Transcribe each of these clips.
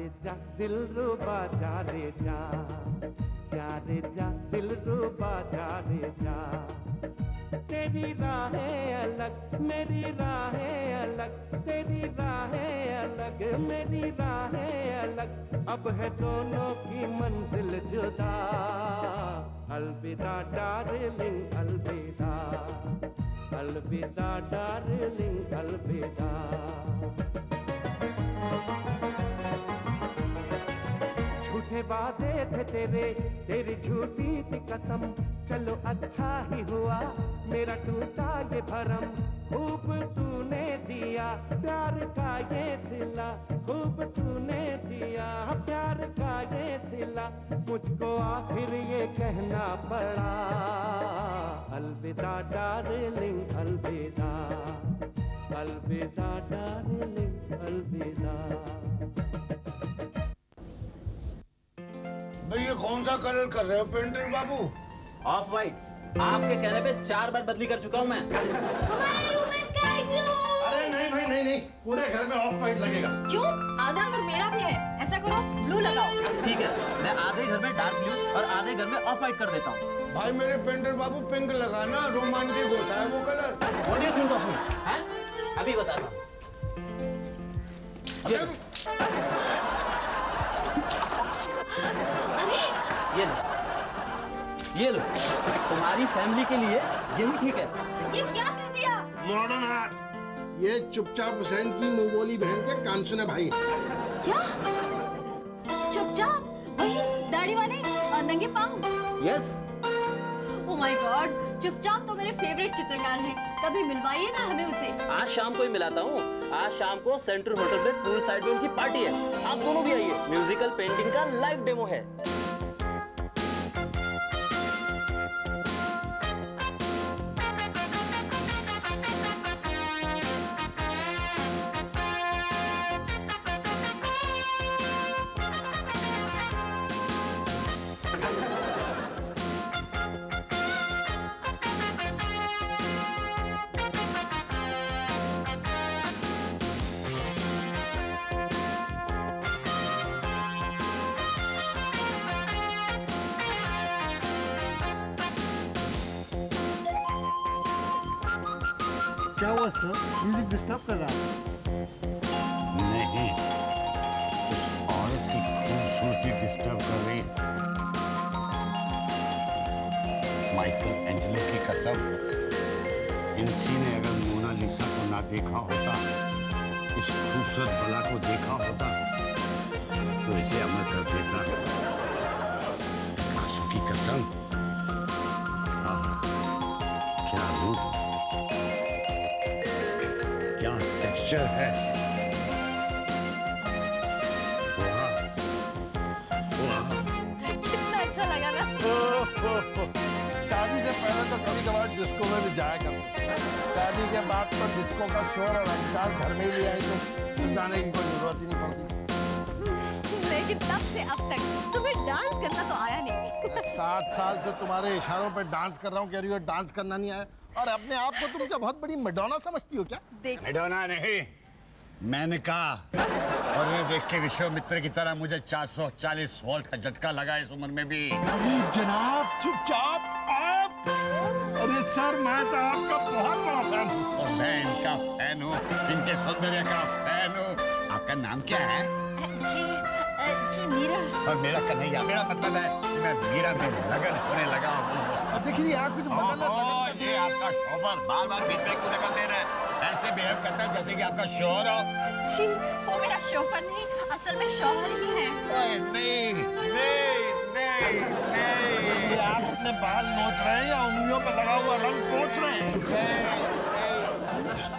रे जा दिलरुबा जा रे जा, जा रे जा दिलरुबा जा रे जा। तेरी राहें अलग मेरी राहें अलग, तेरी राहें अलग मेरी राहें अलग, अब है दोनों की मंजिल जुदा। अलविदा डार्लिंग अलविदा, अलविदा डार्लिंग अलविदा। झूठे वादे थे तेरे, तेरी झूठी थी कसम, चलो अच्छा ही हुआ मेरा टूटा ये भरम। खूब तूने दिया प्यार का ये सिला, खूब तूने दिया प्यार का ये सिला, मुझको आखिर ये कहना पड़ा। अलविदा डार्लिंग अलविदा, अलविदा डार्लिंग अलविदा। भाई ये कौन सा कलर कर रहे हो पेंटर बाबू? Of white. आपके कहने पे 4 बार बदली कर चुका हूँ मैं। हमारे रूम में स्काई ब्लू। अरे नहीं भाई नहीं, पूरे घर में ऑफ वाइट लगेगा। क्यों? आधा घर मेरा भी है, ऐसा करो ब्लू लगाओ। ठीक है, मैं आधे घर में डार्क ब्लू और आधे घर में ऑफ वाइट कर देता हूँ। भाई मेरे पेंटर बाबू पिंक लगाना, रोमांटिक होता है वो colour. What do you think of me? हैं? अभी बताता हूँ। ये लो, ये लो, तुम्हारी फैमिली के लिए यही ठीक है। ये क्या कर दिया? Modern art. ये चुपचाप हुसैन की मुंह बोली बहन के कान सुने भाई। क्या? चुपचाप? वही दाढ़ी वाले और नंगे पाँव? यस। ओह माय गॉड, चुपचाप तो मेरे फेवरेट चित्रकार हैं, कभी मिलवाइए ना हमें उसे। आज शाम को ही मिलाता हूँ। आज शाम को सेंट्रल होटल पे पूल साइड में उनकी पार्टी है, आप दोनों भी आइए। म्यूजिकल पेंटिंग का लाइव डेमो है। क्या हुआ सर? म्यूजिक डिस्टर्ब कर रहा है? नहीं, उस औरत की खूबसूरती डिस्टर्ब कर रही। माइकल एंजेलो की कसम, इंसी ने अगर मोनालिसा को ना देखा होता, इस खूबसूरत बला को देखा होता, तो इसे अमर कर देता। आंसू की कसम, क्या रूप, क्या टेक्सचर है। वाह, वाह। कितना अच्छा लगा ना। शादी से पहले तो कभी कभार डिस्को में भी जाया करते, शादी के बाद तो डिस्को का शोर और अंदाज घर में ही ले आई तो जाने की कोई जरूरत ही नहीं पड़ती। लेकिन तब से अब तक तुम्हें डांस करना तो आया नहीं। 7 साल से तुम्हारे इशारों पर डांस कर रहा हूँ, कह रही हो डांस करना नहीं आया, और अपने आप को तुम क्या बहुत बड़ी मैडोना समझती हो क्या? मैडोना नहीं, मैंने कहा। और ये देख के विश्वामित्र की तरह मुझे 440 वोल्ट का झटका लगा इस उम्र में भी। अरे जनाब चुपचाप आप। अरे सर मैं तो आपका बहुत बड़ा फैन हूँ। और मैं इनका फैन हूँ, इनके सौंदर्य का फैन हूँ। आपका नाम क्या है? जी मीरा। और मेरा कन्हैया। मेरा मतलब है कि मैं मीरा में लगन होने लगा हूँ। अब देखिए आप कुछ ये आपका शोहर बार-बार बीच में क्यों दखल दे रहा है? ऐसे बिहेव करता है जैसे कि आपका शोहर हो। जी वो मेरा शोहर नहीं, असल में शौहर ही है। नहीं नहीं नहीं नहीं। ये आप अपने बाल नोच रहे हैं या उंगलियों पर लगा हुआ रंग पोंछ रहे हैं?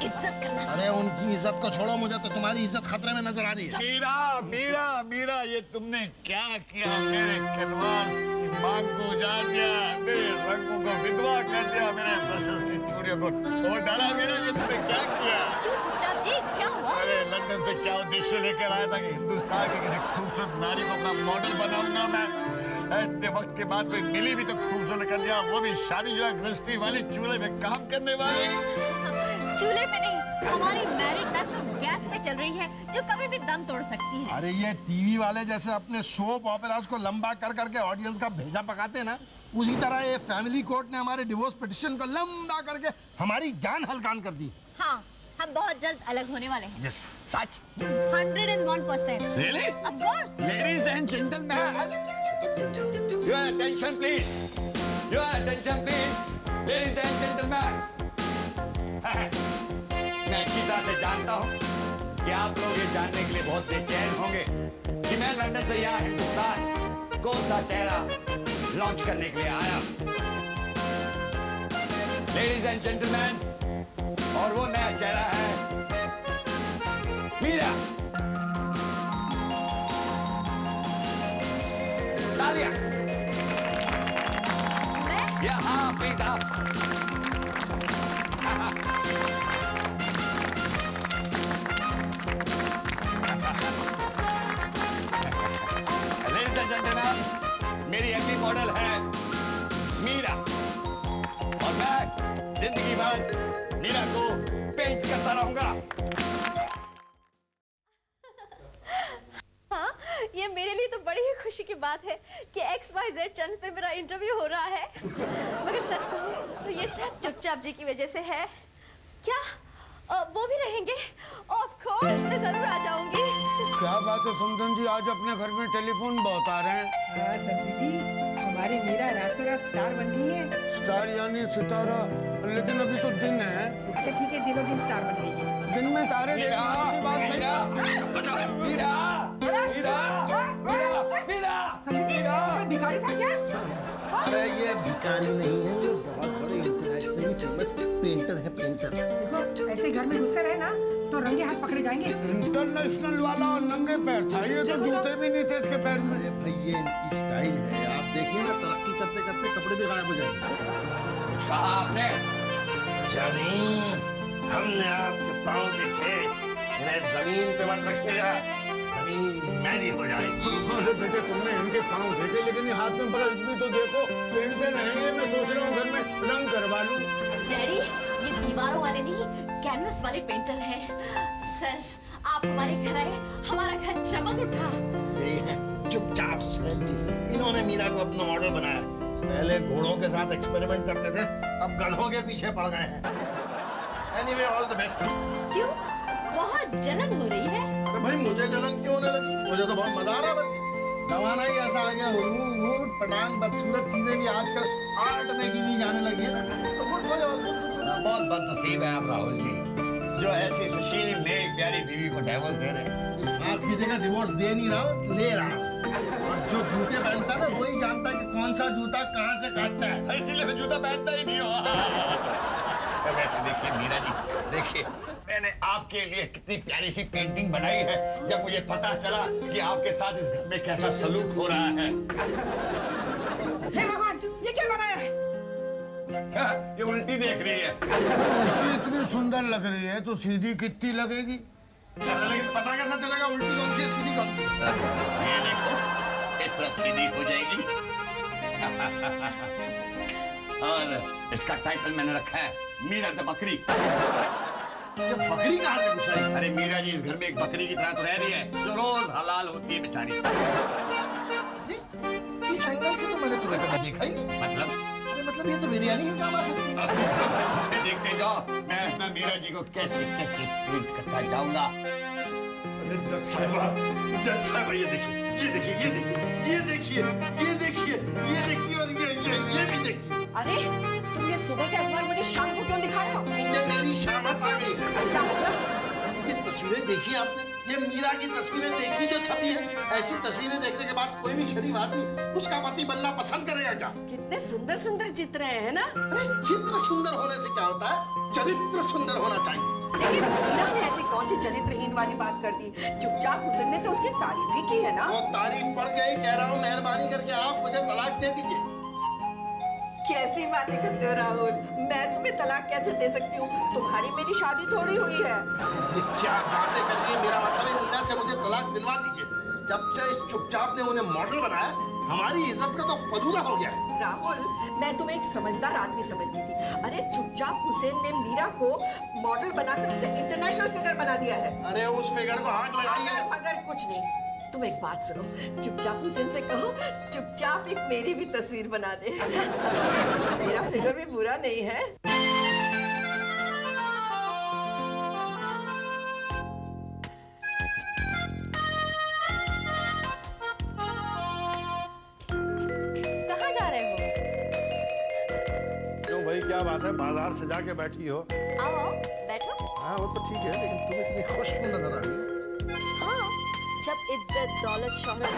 इज्जत करना। अरे उनकी इज्जत को छोड़ो, मुझे तो तुम्हारी इज्जत खतरे में नजर आ रही है। मीरा मीरा मीरा, ये तुमने क्या किया? मेरे कैनवास की मांग को उजाड़ दिया, मेरे रंगों को विधवा कर दिया, मेरे ब्रशेस की चूड़ियों को तोड़ डाला। मेरा ये तुमने क्या किया? चुपचाप जी, क्या हुआ? अरे लंदन से क्या उद्देश्य लेकर आया था कि हिंदुस्तान की किसी खूबसूरत नारी को अपना मॉडल बनाऊंगा मैं। इतने वक्त के बाद कोई मिली भी तो खूबसूरत कर दिया, वो भी शादीशुदा गृहस्थी वाली, चूल्हे में काम करने वाली। चूल्हे पे नहीं, हमारी मैरिड लाइफ तो गैस पे चल रही है, जो कभी भी दम तोड़ सकती है। अरे ये टीवी वाले जैसे अपने सोप ऑपेराज को लंबा कर करके ऑडियंस का भेजा पकाते हैं ना, उसी तरह ये फैमिली कोर्ट ने हमारे डिवोर्स पिटिशन को लंबा करके हमारी जान हलकान कर दी। हाँ, हम बहुत जल्द अलग होने वाले हैं। Yes, such? 101%। Really? Of course. Ladies and gentlemen, your attention please. Your attention please. Ladies and gentlemen. मैं अच्छी तरह से जानता हूँ कि आप लोग ये जानने के लिए बहुत बेचैन होंगे कि मैं लंदन से यहाँ हिंदुस्तान कौन सा चेहरा लॉन्च करने के लिए आया। Ladies and gentlemen, और वो नया चेहरा है मीरा। तालियां। या हाँ, प्लीज आप। Ladies and gentlemen, मेरी अगली मॉडल है मीरा और मैं जिंदगी भर मीरा को पेंट करता रहूंगा। हाँ, ये मेरे लिए तो बड़ी ही खुशी की बात है कि XYZ चैनल पे मेरा इंटरव्यू हो रहा है। मगर सच कहूँ तो ये सब चुपचाप जी की वजह से है। क्या वो भी रहेंगे? ऑफ कोर्स, मैं जरूर आ जाऊंगी। क्या बात है समधन जी, आज अपने घर में टेलीफोन बहुत आ रहे हैं। हाँ सची जी, हमारी मीरा रातों रात स्टार बन गई है। स्टार यानी सितारा, लेकिन अभी तो दिन है। अच्छा ठीक है, दिनों दिन स्टार बन गई है। दिन में तारे देखना अच्छी बात नहीं। मीरा, मीरा, मीरा, मीरा, भिखारी था क्या? अरे ये भिखारी नहीं है, ये बहुत बड़े इंटरनेशनली फेमस पेंटर है, पेंटर। देखो ऐसे घर में घुसे रहे ना तो रंगे हाथ पकड़े जाएंगे। इंटरनेशनल वाला और नंगे पैर था, ये तो जूते भी नहीं थे इसके पैर में। अरे भाई ये इनकी स्टाइल है, आप देखिए ना, तरक्की करते करते कपड़े भी गायब हो जाएंगे। कुछ कहा आपने? जानी, हमने आपके पाँव देखे, इन्हें जमीन पे मत रखिएगा, जमीन मैली हो जाएगी। अरे बेटे तुमने इनके पाँव देखे, लेकिन ये हाथ में ब्रश भी तो देखो, पेंटते रहेंगे। मैं सोच रहा हूँ घर में रंग करवा लूं। डैडी, ये दीवारों वाले नहीं, कैनवस वाले पेंटर हैं। सर, आप हमारे घर आए, हमारा घर चमक उठा। यही है चुपचाप सुनील जी, इन्होंने मीरा को अपना मॉडल बनाया। पहले घोड़ों के साथ एक्सपेरिमेंट करते थे, अब गधों के पीछे पड़ गए हैं। Anyway, all the best. क्यों? बहुत जलन हो रही है। अरे भाई मुझे जलन क्यों होने लगी? मुझे तो बहुत मजा आ रहा है। जमाना ही ऐसा आ गया, हुडूद पटांग बदसूरत चीजें भी आजकल आर्ट में गिनी जाने लगी है ना, तो गुड फॉर ऑल। बहुत बदनसीब है आप राहुल जी, जो ऐसी सुशील नेक प्यारी बीवी को डिवोर्स दे रहे हैं। माफ कीजिएगा, डिवोर्स दे नहीं रहा हूँ, ले रहा हूँ। और जो जूते पहनता है ना, वही जानता है कि कौन सा जूता कहाँ से काटता है। इसीलिए मैं जूता पहनता ही नहीं हूँ। वैसे देखिए मीरा जी, देखिए मैंने आपके लिए कितनी प्यारी सी पेंटिंग बनाई है। जब मुझे पता चला कि आपके साथ इस घर में कैसा सलूक हो रहा है। हे भगवान, ये क्या बनाया है? ये उल्टी देख रही है। इतनी सुंदर लग रही है तो सीधी कितनी लगेगी? लेकिन पता कैसा चलेगा उल्टी कौन सी है सीधी कौन सी? ये देखो, इस तरह सीधी हो जाएगी। और इसका टाइटल मैंने रखा है मीरा द बकरी। ये बकरी कहाँ से घुस आई? अरे मीरा जी इस घर में एक बकरी की तरह तो रह रही है, जो रोज हलाल होती है बेचारी। इस एंगल से तो मैंने तुम्हें कभी देखा ही नहीं। मतलब ये तो बिरयानी ही काम आ सकती है। देखते जाओ, मैं मीरा जी को कैसे कैसे ट्रीट करता जाऊंगा। अरे जज साहब, ये देखिए, ये देखिए, ये देखिए, ये देखिए, ये देखिए, ये देखिए, और ये भी देखिए। अरे तुम ये सुबह के अखबार मुझे शाम को क्यों दिखा रहे हो? ये मेरी शामत आ गई है। क्या मतलब? ये तस्वीरें देखी आपने? ये मीरा की तस्वीरें देखी जो छपी है? ऐसी तस्वीरें देखने के बाद कोई भी शरीफ आदमी उसका पति बनना पसंद करेगा क्या? कितने सुंदर सुंदर चित्र है ना? अरे चित्र सुंदर होने से क्या होता है, चरित्र सुंदर होना चाहिए। लेकिन मीरा ने ऐसी कौन सी चरित्रहीन वाली बात कर दी? चुपचाप हुसैन ने तो उसकी तारीफ ही की है ना? वो तारीफ पढ़ के ही कह रहा हूँ, मेहरबानी करके आप मुझे तलाक दे दीजिए। कैसी बातें करते हो राहुल? मैं तुम्हें तलाक कैसे दे सकती हूँ? तुम्हारी मेरी शादी थोड़ी हुई है। ये क्या बातें कर रही है? मेरा मतलब है मीरा से मुझे तलाक दिलवा दीजिए। जब से इस चुपचाप ने उन्हें मॉडल बनाया, हमारी इज्जत का तो फलूदा हो गया है। राहुल, मैं तुम्हें एक समझदार आदमी समझती थी। अरे चुपचाप हुसैन ने मीरा को मॉडल बनाकर उसे इंटरनेशनल फिगर बना दिया है। अरे उस फिगर को आग लगाइए। मगर कुछ नहीं। तुम एक बात सुनो, चुपचाप हुसैन से कहो चुपचाप एक मेरी भी तस्वीर बना दे। मेरा फिगर भी बुरा नहीं है। कहाँ जा रहे हो? क्यों भाई, क्या बात है, बाजार सजा के बैठी हो? आओ आओ, बैठो। हाँ वो तो ठीक है, लेकिन तुम इतनी खुश क्यों नजर आ रही हो? हाँ, जब इज्जत दौलत शोहरत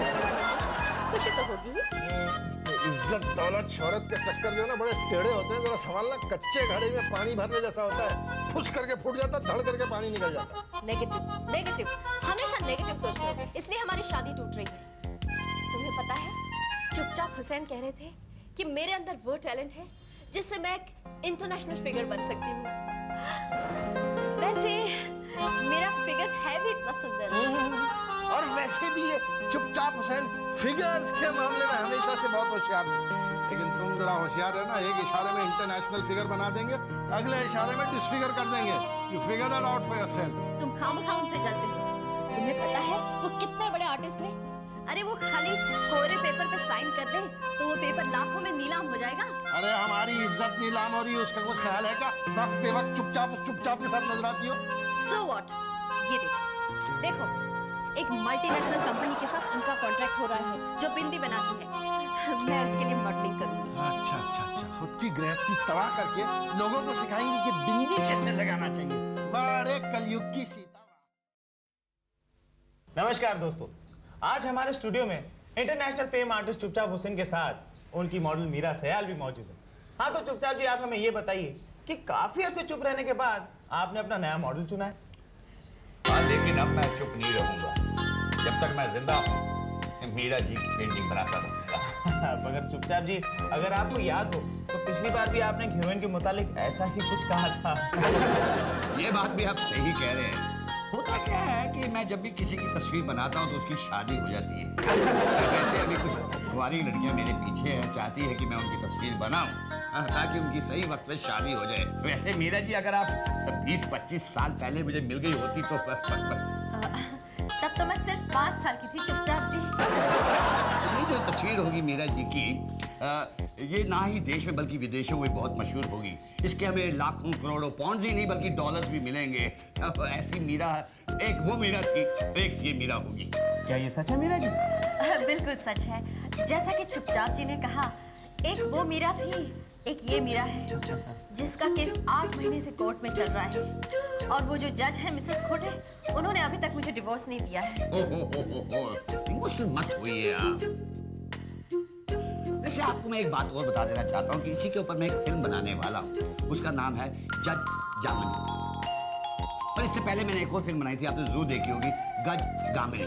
खुशी तो होगी ही। इज्जत दौलत शोहरत के चक्कर जो है ना बड़े टेढ़े होते हैं, जरा संभालना। कच्चे घड़े में पानी भरने जैसा होता है, फुस करके फूट जाता, धड़ करके पानी निकल जाता। नेगेटिव नेगेटिव, हमेशा नेगेटिव सोचते हो, इसलिए हमारी शादी टूट रही है। तुम्हें पता है, चुपचाप हुसैन कह रहे थे कि मेरे अंदर वो टैलेंट है जिससे मैं एक इंटरनेशनल फिगर बन सकती हूँ। वैसे मेरा फिगर है भी इतना सुंदर। और वैसे भी ये चुपचाप हुसैन फिगर्स के मामले में हमेशा से बहुत होशियार है। लेकिन तुम जरा होशियार है ना, एक इशारे में इंटरनेशनल फिगर बना देंगे, अगले इशारे में डिसफिगर कर देंगे। You figure that out for yourself. तुम खामखा उनसे जलते हो। तुम्हें पता है वो कितने बड़े आर्टिस्ट हैं? अरे वो खाली कोरे पेपर पे साइन कर दे तो वो पेपर लाखों में नीलाम हो जाएगा। अरे हमारी इज्जत नीलाम हो रही है, उसका कुछ ख्याल है क्या? वक्त बेवक्त चुपचाप के साथ नजर आती हो। So what? ये देखो, देखो एक मल्टीनेशनल कंपनी के साथ उनका कॉन्ट्रैक्ट हो रहा है जो बिंदी बनाती है। मैं उसके लिए मॉडलिंग करूंगी। अच्छा, खुद की गृहस्थी तबाह करके लोगों को सिखाएंगे कि बिंदी कैसे लगाना चाहिए। बड़े कलयुग की सीता। नमस्कार दोस्तों, आज हमारे स्टूडियो में इंटरनेशनल फेम आर्टिस्ट चुपचाप हुसैन के साथ उनकी मॉडल मीरा सयाल भी मौजूद है। हाँ तो चुपचाप जी, आप हमें ये बताइए कि काफी अर्से चुप रहने के बाद आपने अपना नया मॉडल चुना है। हाँ, लेकिन अब मैं चुप नहीं रहूंगा। जब तक मैं जिंदा हूँ मीरा जी की पेंटिंग बनाता रहूंगा। मगर चुपचाप जी, अगर आपको याद हो तो पिछली बार भी आपने हीरोइन के मुतालिक ऐसा ही कुछ कहा था। ये बात भी आप सही कह रहे हैं। होता क्या है कि मैं जब भी किसी की तस्वीर बनाता हूँ तो उसकी शादी हो जाती है। वैसे अभी कुछ कुंवारी लड़कियां मेरे पीछे हैं, चाहती है कि मैं उनकी तस्वीर बनाऊं ताकि उनकी सही वक्त पे शादी हो जाए। वैसे मीरा जी, अगर आप 20-25 साल पहले मुझे मिल गई होती तो तब तो मैं सिर्फ 5 साल की थी चुपचाप जी। ये जो तस्वीर होगी मीरा जी की, ये ना ही देश में बल्कि विदेशों में बहुत मशहूर होगी। इसके हमें लाखों करोड़ों पाउंड्स ही नहीं बल्कि डॉलर्स भी मिलेंगे। ऐसी मीरा, एक वो मीरा थी, एक ये मीरा होगी। क्या ये सच है मीरा जी? बिल्कुल सच है। जैसा कि चुपचाप जी ने कहा, एक वो मीरा थी, एक ये मीरा है जिसका केस 8 महीने से कोर्ट में चल रहा है। और वो जो जज है मिसेस खोटे, उन्होंने अभी तक मुझे डिवोर्स नहीं दिया है। इमोशनल मत होइए आप। वैसे आपको मैं एक बात और बता देना चाहता हूँ कि इसी के ऊपर मैं एक फिल्म बनाने वाला हूँ। उसका नाम है जज जामनी। और इससे पहले मैंने एक और फिल्म बनाई थी, आपने जरूर देखी होगी, गज गामिनी।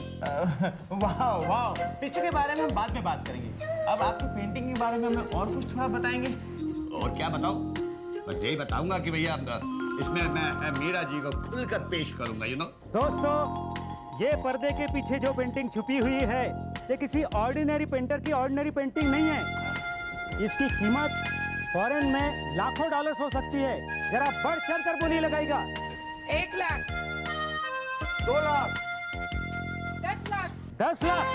वाह वाह, पिक्चर के बारे में हम बाद में बात करेंगे। अब आपकी पेंटिंग के बारे में हमें और कुछ थोड़ा बताएंगे? और क्या बताऊं? बस यही बताऊंगा कि भैया इसमें मैं मीरा जी को खुलकर पेश करूंगा, यू नो। दोस्तों, ये पर्दे के पीछे जो पेंटिंग छुपी हुई है, ये किसी ऑर्डिनरी पेंटर की ऑर्डिनरी पेंटिंग नहीं है। इसकी कीमत फॉरेन में लाखों डॉलर्स हो सकती है। जरा बढ़ चढ़ कर बोली लगाएगा। 1 लाख, 2 लाख, 10 लाख, 10 लाख।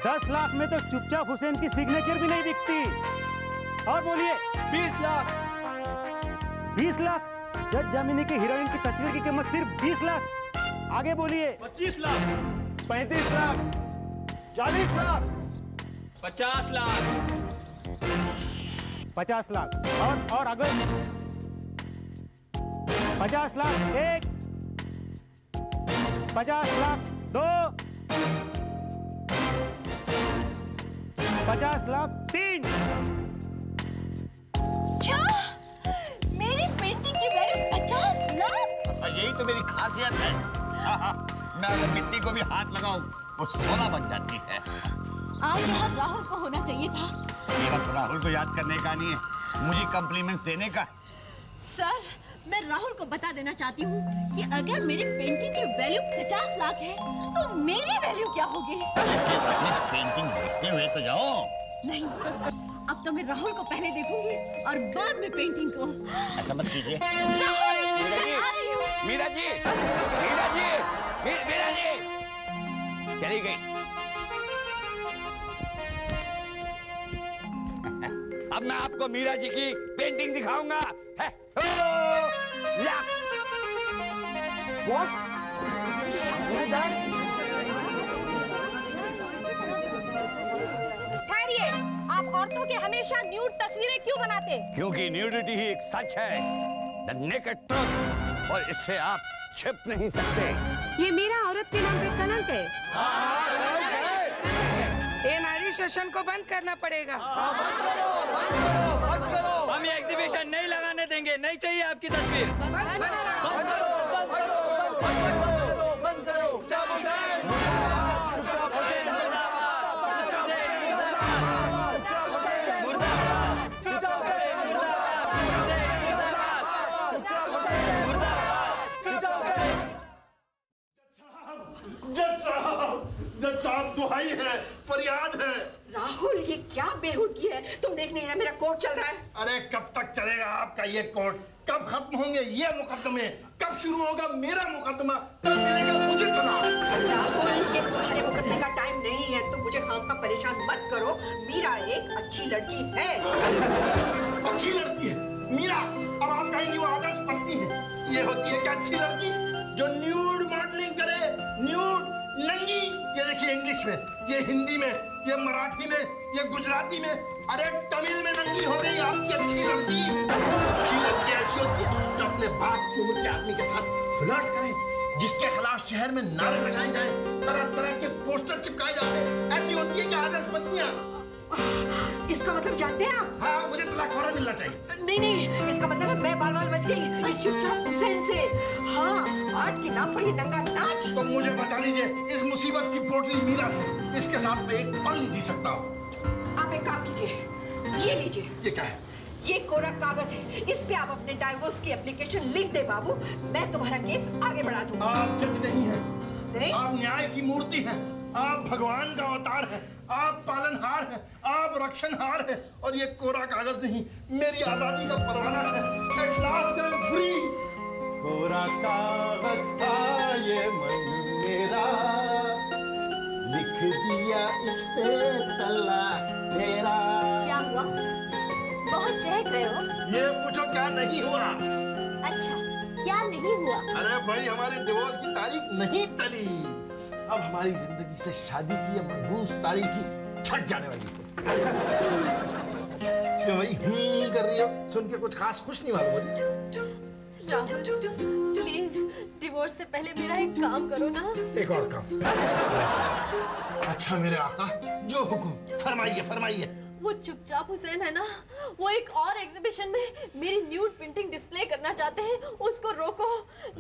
10 लाख में तो चुपचाप हुसैन की सिग्नेचर भी नहीं दिखती। और बोलिए 20 लाख। 20 लाख। जज जामिनी की हीरोइन की तस्वीर की कीमत सिर्फ 20 लाख। आगे बोलिए 25 लाख, 35 लाख, 40 लाख, 50 लाख, 50 लाख। और आगे 50 लाख 1, 50 लाख 2, 50 लाख 3। क्या? मेरी पेंटिंग की वैल्यू 50 लाख? यही तो मेरी खासियत है। मैं अगर मिट्टी को भी हाथ लगाऊं वो सोना बन जाती है। आज यहाँ राहुल को होना चाहिए था। मेरा तो राहुल को याद करने का नहीं है, मुझे कॉम्प्लीमेंट्स देने का। सर, मैं राहुल को बता देना चाहती हूँ कि अगर मेरी पेंटिंग की वैल्यू 50 लाख है तो मेरी वैल्यू क्या होगी? अपनी पेंटिंग देखते हुए तो जाओ। नहीं, अब तो मैं राहुल को पहले देखूंगी और बाद में पेंटिंग को। ऐसा मत कीजिए। मीरा जी, मीरा जी, मीरा जी चली गई। अब मैं आपको मीरा जी की पेंटिंग दिखाऊंगा। ठहरिए, आप औरतों की हमेशा न्यूड तस्वीरें क्यों बनाते? क्योंकि न्यूडिटी ही एक सच है, द नेकेड ट्रुथ, और इससे आप छिप नहीं सकते। ये मेरा औरत के नाम पे कलंक है। ये नारी शोषण को बंद करना पड़ेगा। हम ये एग्जीबिशन नहीं लगाने देंगे। नहीं चाहिए आपकी तस्वीर। जज साहब दुहाई है, फरियाद है। राहुल, ये क्या बेहूदगी है? तुम देख नहीं रहे मेरा कोर्ट चल रहा है। अरे कब तक चलेगा आपका ये कोर्ट? कब खत्म होंगे ये मुकदमे? कब शुरू होगा मेरा मुकदमा? कब मिलेगा मुझे तलाक? राहुल, ये तुम्हारे मुकदमे का टाइम नहीं है। तुम मुझे खामखा परेशान मत करो। मीरा एक अच्छी लड़की है। अच्छी लड़की है मीरा? अब आप कहेंगी वो आदर्श पत्नी है। ये होती है क्या अच्छी लड़की जो न्यूड मॉडलिंग करे? न्यूड नंगी। ये देखिए इंग्लिश में, ये हिंदी में, ये मराठी में, ये गुजराती में, अरे तमिल में नंगी हो गई आपकी अच्छी लड़की। अच्छी लड़की ऐसी होती है जो अपने बाप की उम्र के आदमी के साथ फ्लर्ट करे, जिसके खिलाफ शहर में नारे लगाए जाए, तरह तरह के पोस्टर चिपकाए जाते हैं। ऐसी होती है कि आदर्श पत्नियां। इसका मतलब जानते हैं आप? हाँ, मुझे तलाक फौरन मिलना चाहिए। नहीं नहीं, इसका मतलब है मैं बाल बच गई इस चुपचाप हुसैन से। हाँ, आर्ट के नाम पर ये नंगा नाच। तो मुझे बचा लीजिए इस मुसीबत की पोटली मीरा से। इसके साथ मैं एक पल नहीं जी सकता हूँ। आप एक काम कीजिए, ये लीजिए। ये क्या है? ये कोरा कागज है। इस पे आप अपने डाइवोर्स की एप्लीकेशन लिख दे बाबू। मैं तुम्हारा केस आगे बढ़ा दूंगा। आप जज नहीं हैं। नहीं? आप न्याय की मूर्ति हैं। आप भगवान का अवतार हैं। आप पालनहार हैं। आप रक्षणहार हैं। और ये कोरा कागज नहीं, मेरी आजादी का परवाना है। At last I'm free। कोरा कागज था ये मन मेरा, लिख दिया इस पे तलाक तेरा। क्या हुआ? बहुत चहक रहे हो। ये पूछो क्या नहीं हुआ? अच्छा, क्या नहीं हुआ? अरे भाई, हमारे डिवोर्स की तारीख नहीं टली। अब हमारी जिंदगी से शादी की ये मनहूस तारीख ही छट जाने वाली है। क्यों भाई कर रही हो? सुन के कुछ खास खुश नहीं मालूम हो रही? राहुल, प्लीज डिवोर्स से पहले मेरा एक काम करो ना। एक और काम? अच्छा मेरे आका, जो हुक्म फरमाइए फरमाइए। वो चुपचाप हुसैन है ना, वो एक और एग्जीबिशन में मेरी न्यूड पेंटिंग डिस्प्ले करना चाहते हैं। उसको रोको,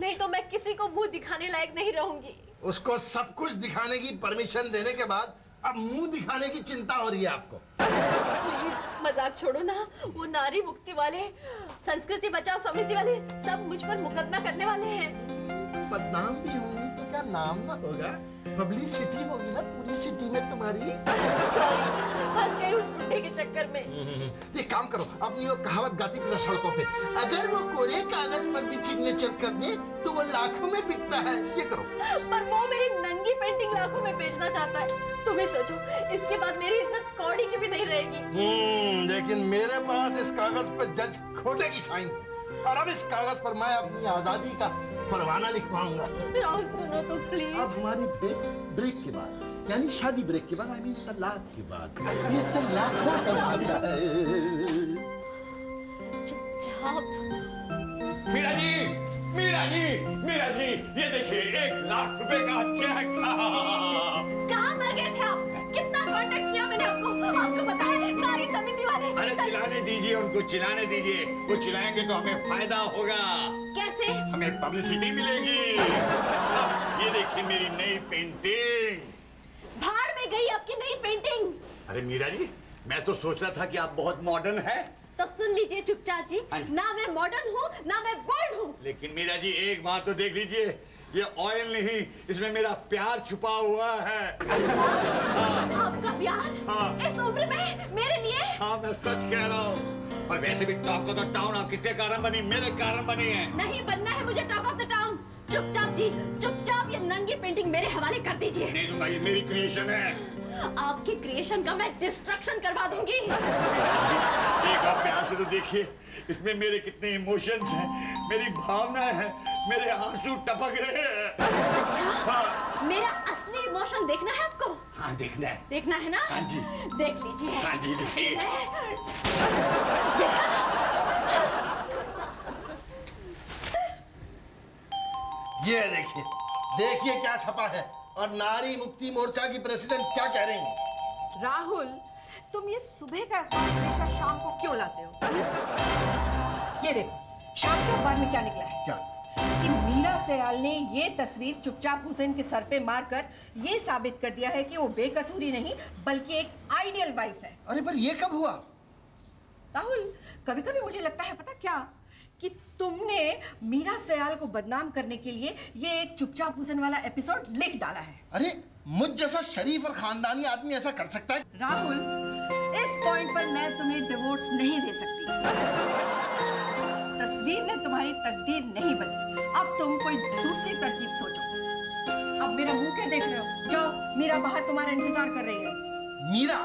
नहीं तो मैं किसी को मुंह दिखाने लायक नहीं रहूंगी। उसको सब कुछ दिखाने की परमिशन देने के बाद अब मुंह दिखाने की चिंता हो रही है आपको? प्लीज मजाक छोड़ो ना। वो नारी मुक्ति वाले, संस्कृति बचाओ समिति वाले सब मुझ पर मुकदमा करने वाले हैं। बदनाम भी होंगी तो क्या नाम ना होगा? पब्लिसिटी होगी ना पूरी सिटी में तुम्हारी। सॉरी, फंस गई उस बुड्ढे के चक्कर में। ये काम करो, अपनी वो कहावत गाती फिरो सड़कों पे, अगर वो कोरे कागज पर भी सिग्नेचर कर दे तो वो लाखों में बिकता है। ये करो। पर वो मेरी नंगी पेंटिंग लाखों में बेचना चाहता है। तुम ही सोचो, इसके बाद मेरी इज्जत कौड़ी की भी नहीं रहेगी। लेकिन मेरे पास इस कागज पर जज खोटे की साइन है, और अब इस कागज पर मैं अपनी आजादी का परवाना लिखवाऊंगा। राहुल सुनो तो प्लीज। अब हमारी ब्रेक के बाद, यानी शादी ब्रेक के बाद, आई मीन तलाक के बाद, ये तलाकों का मामला है। चुपचाप। मीरा जी, मीरा जी, मीरा जी, ये देखिए 1 लाख रुपए का चेक। कहाँ मर गए थे आप? कितना कांटेक्ट किया मैंने आपको। आपको पता है नारी समिति वाले। अरे चिल्लाने दीजिए उनको, चिल्लाने दीजिए। वो चिल्लाएंगे तो हमें फायदा होगा। कैसे? हमें पब्लिसिटी मिलेगी। ये देखिए मेरी नई पेंटिंग। भाड़ में गई आपकी नई पेंटिंग। अरे मीरा जी, मैं तो सोच रहा था कि आप बहुत मॉडर्न हैं, तो सुन लीजिए चुपचाप जी, ना मैं मॉडर्न हूँ ना मैं बोल्ड हूँ। लेकिन मीरा जी एक बात तो देख लीजिए, ये ऑयल नहीं, इसमें मेरा प्यार छुपा हुआ है। आपका प्यार? इस उम्र में मेरे लिए? हाँ मैं सच कह रहा हूँ। और वैसे भी टॉक ऑफ द टाउन आप किसके कारण बनी? मेरे कारण बनी है। नहीं बनना है मुझे टॉक ऑफ द टाउन। चुपचाप जी, चुपचाप ये नंगी पेंटिंग मेरे हवाले कर दीजिए। नहीं दूंगा, ये मेरी क्रिएशन है। आपकी क्रिएशन का मैं डिस्ट्रक्शन करवा दूंगी। एक आप प्यार से तो देखिए, इसमें मेरे कितने इमोशंस हैं, मेरी भावनाएं हैं, मेरे आंसू टपक रहे हैं। अच्छा, हाँ। मेरा असली इमोशन देखना है आपको? हाँ देखना है। देखना है ना? हाँ जी। देख लीजिए। हाँ जी देखिए। ये देखिए, देखिए क्या छपा है और नारी मुक्ति मोर्चा की प्रेसिडेंट क्या कह रही हैं। राहुल, तुम ये सुबह का अखबार हमेशा शाम को क्यों लाते हो? ये देखो, शाम के अखबार में क्या निकला है? क्या? कि मीरा सयाल ने ये तस्वीर चुपचाप हुसैन के सर पे मारकर ये साबित कर दिया है कि वो बेकसूरी नहीं बल्कि एक आइडियल वाइफ है। अरे पर ये कब हुआ? राहुल, कभी-कभी मुझे लगता है पता क्या, कि तुमने मीरा सयाल को बदनाम करने के लिए ये एक चुपचाप हुसैन वाला एपिसोड लिख डाला है। अरे मुझ जैसा शरीफ और खानदानी आदमी ऐसा कर सकता है? राहुल, इस पॉइंट पर मैं तुम्हें डिवोर्स नहीं दे सकती। तस्वीर ने तुम्हारी तकदीर नहीं बदली, अब तुम कोई दूसरी तरकीब सोचो। अब मेरा मुंह क्या देख रहे हो? जाओ, मीरा बाहर तुम्हारा इंतजार कर रही है। मीरा?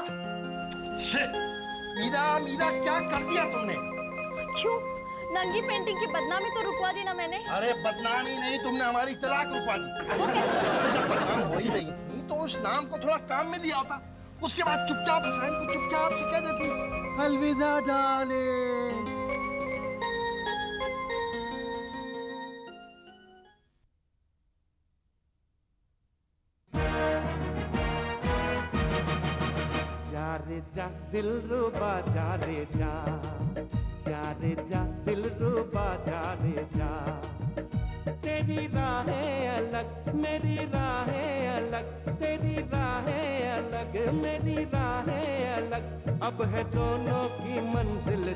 मीरा, मीरा क्या कर दिया तुमने? क्यों? नंगी पेंटिंग की बदनामी तो रुकवा दी ना मैंने। अरे बदनामी नहीं, तुमने हमारी तलाक रुकवा दी। वो कैसे? जब बदनाम हो ही रही थी तो उस नाम को थोड़ा काम में लिया होता। उसके बाद चुपचाप हुसैन को चुपचाप से कह देती अलविदा डार्लिंग। जा रे जा दिलरुबा जा रे जा, जा रे जा दिलरुबा जा रे जा। तेरी राहें अलग मेरी राहें अलग, तेरी राहें अलग मेरी राहें अलग, अब है दोनों की मंजिल